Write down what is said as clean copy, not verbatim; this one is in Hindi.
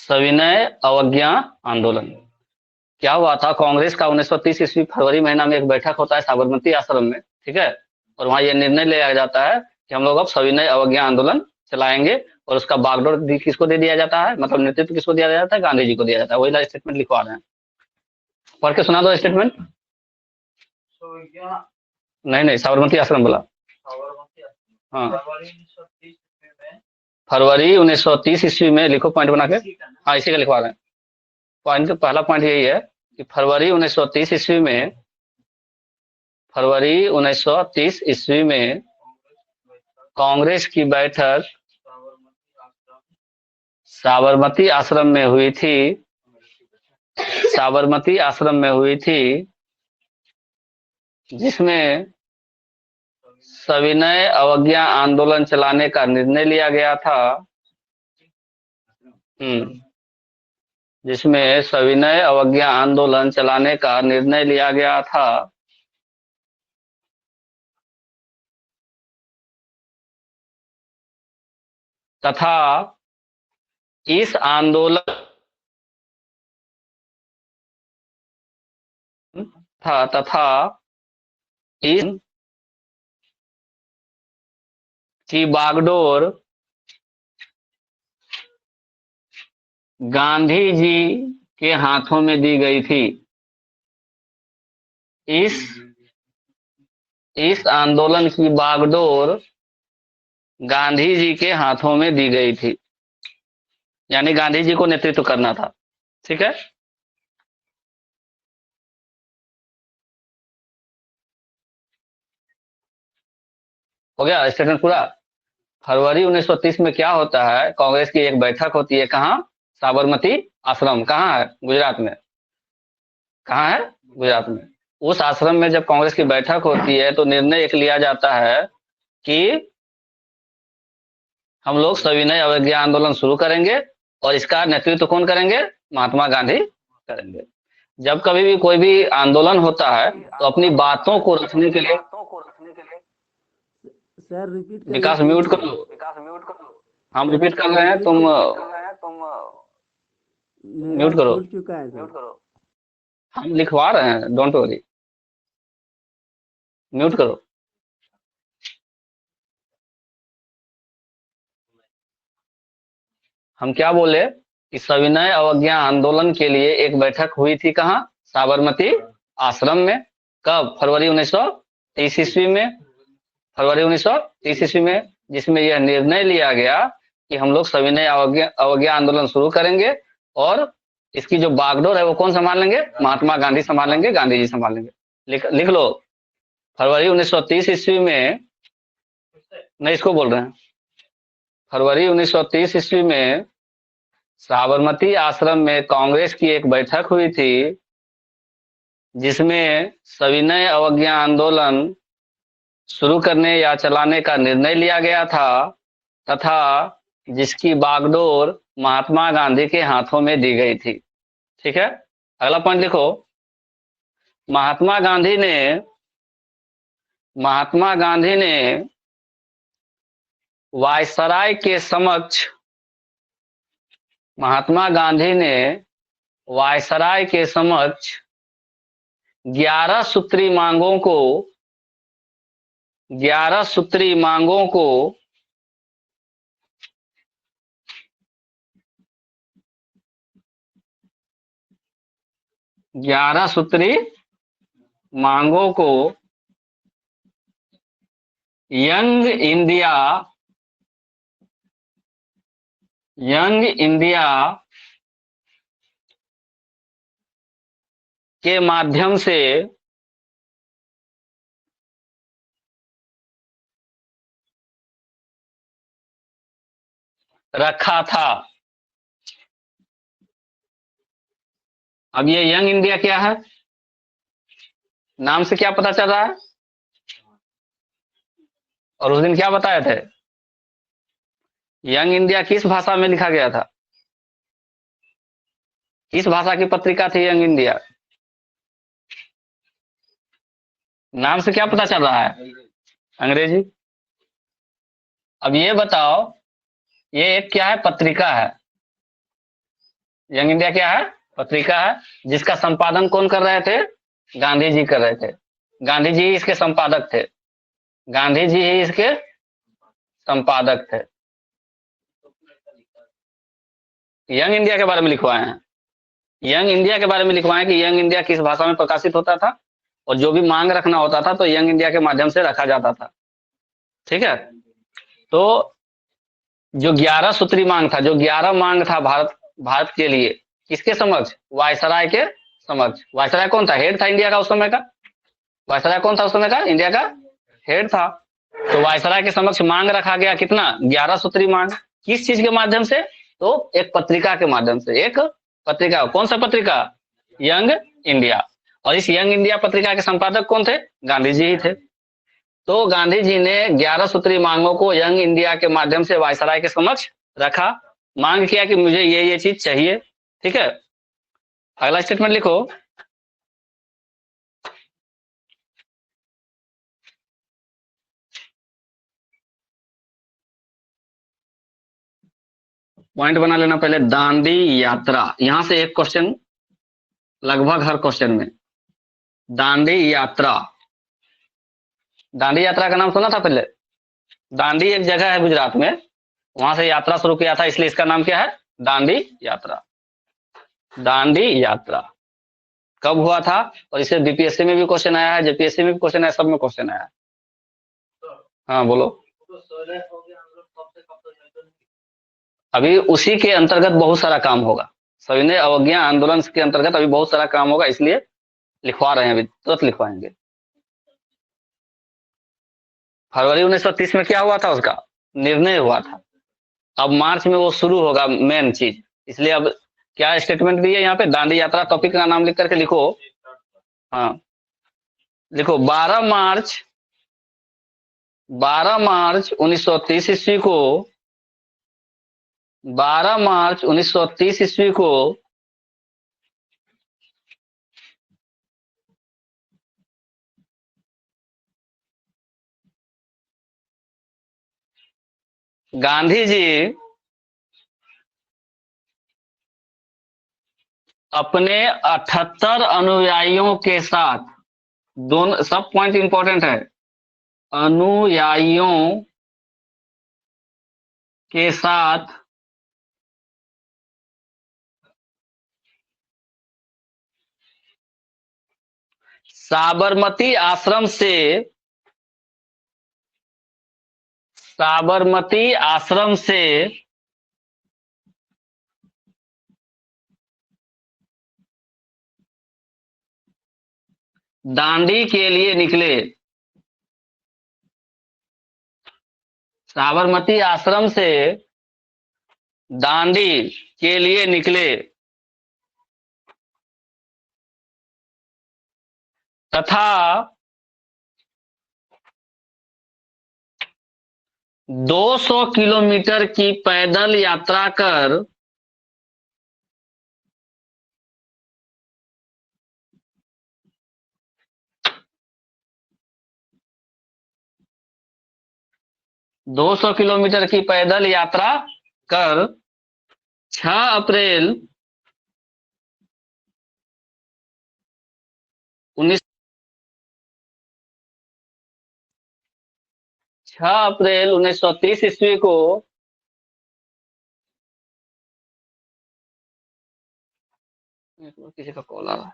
सविनय अवज्ञा आंदोलन। क्या हुआ था, कांग्रेस का 1930 ईस्वी फरवरी महीना में एक बैठक होता है साबरमती आश्रम में, ठीक है। और वहां यह निर्णय लिया जाता है कि हम लोग अब सविनय अवज्ञा आंदोलन चलाएंगे। और उसका बागडोर किसको दे दिया जाता है, मतलब नेतृत्व किसको दिया जाता है, गांधी जी को दिया जाता है। वही स्टेटमेंट लिखवा रहे हैं, पढ़ के सुना दो स्टेटमेंट। नहीं नहीं, साबरमती आश्रम बोला। हाँ, फरवरी 1930 ईस्वी में लिखो पॉइंट बना के। हाँ, इसी का लिखवा रहे हैं। पॉइंट का पहला पॉइंट यही है कि फरवरी 1930 ईस्वी में, फरवरी 1930 ईस्वी में कांग्रेस की बैठक साबरमती आश्रम में हुई थी, साबरमती आश्रम में हुई थी, जिसमें सविनय अवज्ञा आंदोलन चलाने का निर्णय लिया गया था। जिसमें सविनय अवज्ञा आंदोलन चलाने का निर्णय लिया गया था तथा इस आंदोलन तथा इस की बागडोर गांधी जी के हाथों में दी गई थी। इस आंदोलन की बागडोर गांधी जी के हाथों में दी गई थी, यानी गांधी जी को नेतृत्व करना था। ठीक है, हो गया स्टेटमेंट पूरा। फरवरी 1930 में क्या होता है, कांग्रेस की एक बैठक होती है। कहाँ? साबरमती आश्रम। कहाँ है? गुजरात में। कहाँ है? गुजरात में। उस आश्रम में जब कांग्रेस की बैठक होती है तो निर्णय एक लिया जाता है कि हम लोग सविनय अवज्ञा आंदोलन शुरू करेंगे और इसका नेतृत्व कौन करेंगे? महात्मा गांधी करेंगे। जब कभी भी कोई भी आंदोलन होता है तो अपनी बातों को रखने के लिए, सर रिपीट विकास म्यूट कर लो। हम रिपीट कर रहे हैं, तुम म्यूट करो। छूट चुका है सर। हम लिखवा रहे हैं, डोंट वरी, म्यूट करो। हम क्या बोले कि सविनय अवज्ञा आंदोलन के लिए एक बैठक हुई थी। कहाँ? साबरमती आश्रम में। कब? फरवरी 1930 ईस्वी में। फरवरी 1930 ईस्वी में, जिसमें यह निर्णय लिया गया कि हम लोग सविनय अवज्ञा आंदोलन शुरू करेंगे और इसकी जो बागडोर है वो कौन संभाल लेंगे? महात्मा गांधी संभाल लेंगे, गांधी जी संभाल लेंगे। लिख लो, फरवरी 1930 ईस्वी में, नहीं इसको बोल रहे हैं, फरवरी 1930 ईस्वी में साबरमती आश्रम में कांग्रेस की एक बैठक हुई थी जिसमें सविनय अवज्ञा आंदोलन शुरू करने या चलाने का निर्णय लिया गया था तथा जिसकी बागडोर महात्मा गांधी के हाथों में दी गई थी। ठीक है, अगला पॉइंट लिखो। महात्मा गांधी ने वायसराय के समक्ष, महात्मा गांधी ने वायसराय के समक्ष 11 सूत्री मांगों को 11 सूत्री मांगों को यंग इंडिया के माध्यम से रखा था। अब ये यंग इंडिया क्या है? नाम से क्या पता चल रहा है? और उस दिन क्या बताए थे? यंग इंडिया किस भाषा में लिखा गया था? किस भाषा की पत्रिका थी यंग इंडिया? नाम से क्या पता चल रहा है? अंग्रेजी। अब ये बताओ, ये एक क्या है? पत्रिका है। यंग इंडिया क्या है? पत्रिका है, जिसका संपादन कौन कर रहे थे? गांधी जी कर रहे थे। गांधी जी इसके संपादक थे। गांधी जी ही इसके संपादक थे। यंग इंडिया के बारे में लिखवाए हैं। यंग इंडिया के बारे में लिखवाए कि यंग इंडिया किस भाषा में प्रकाशित होता था, और जो भी मांग रखना होता था तो यंग इंडिया के माध्यम से रखा जाता था। ठीक है। तो जो 11 सूत्री मांग था, जो 11 मांग था भारत के लिए, किसके समक्ष? वायसराय के समक्ष। वायसराय कौन था? हेड था इंडिया का उस समय का। वायसराय कौन था उस समय का? इंडिया का हेड था। तो वायसराय के समक्ष मांग रखा गया, कितना? 11 सूत्री मांग। किस चीज के माध्यम से? तो एक पत्रिका के माध्यम से। एक पत्रिका, कौन सा पत्रिका? Young India. और इस यंग इंडिया पत्रिका के संपादक कौन थे? गांधी जी ही थे। तो गांधी जी ने 11 सूत्री मांगों को यंग इंडिया के माध्यम से वायसराय के समक्ष रखा। मांग किया कि मुझे ये चीज चाहिए। ठीक है। अगला स्टेटमेंट लिखो। पॉइंट बना लेना पहले। दांडी यात्रा, यहां से एक क्वेश्चन लगभग हर क्वेश्चन में। दांडी यात्रा। दांडी यात्रा का नाम सुना था पहले? दांडी एक जगह है गुजरात में, वहां से यात्रा शुरू किया था, इसलिए इसका नाम क्या है? दांडी यात्रा। दांडी यात्रा कब हुआ था? और इसे बीपीएससी में भी क्वेश्चन आया है, जेपीएससी में भी क्वेश्चन आया, सब में क्वेश्चन आया है। हाँ बोलो। अभी उसी के अंतर्गत बहुत सारा काम होगा। सविनय अवज्ञा आंदोलन के अंतर्गत अभी बहुत सारा काम होगा, इसलिए लिखवा रहे हैं, अभी तुरंत लिखवाएंगे। फरवरी 1930 में क्या हुआ था? उसका निर्णय हुआ था। अब मार्च में वो शुरू होगा मेन चीज, इसलिए अब क्या स्टेटमेंट दिए यहाँ पे? दांडी यात्रा। टॉपिक का नाम लिख करके लिखो। हाँ लिखो। 12 मार्च 1930 ईस्वी को, 12 मार्च 1930 ईस्वी को गांधी जी अपने 78 अनुयायियों के साथ, दोनों सब पॉइंट इंपॉर्टेंट है, अनुयायियों के साथ साबरमती आश्रम से, साबरमती आश्रम से दांडी के लिए निकले। साबरमती आश्रम से दांडी के लिए निकले तथा 200 किलोमीटर की पैदल यात्रा कर दो सौ किलोमीटर की पैदल यात्रा कर 6 अप्रैल 19 6 अप्रैल 1930 ईस्वी को किसी का कॉल आ रहा है।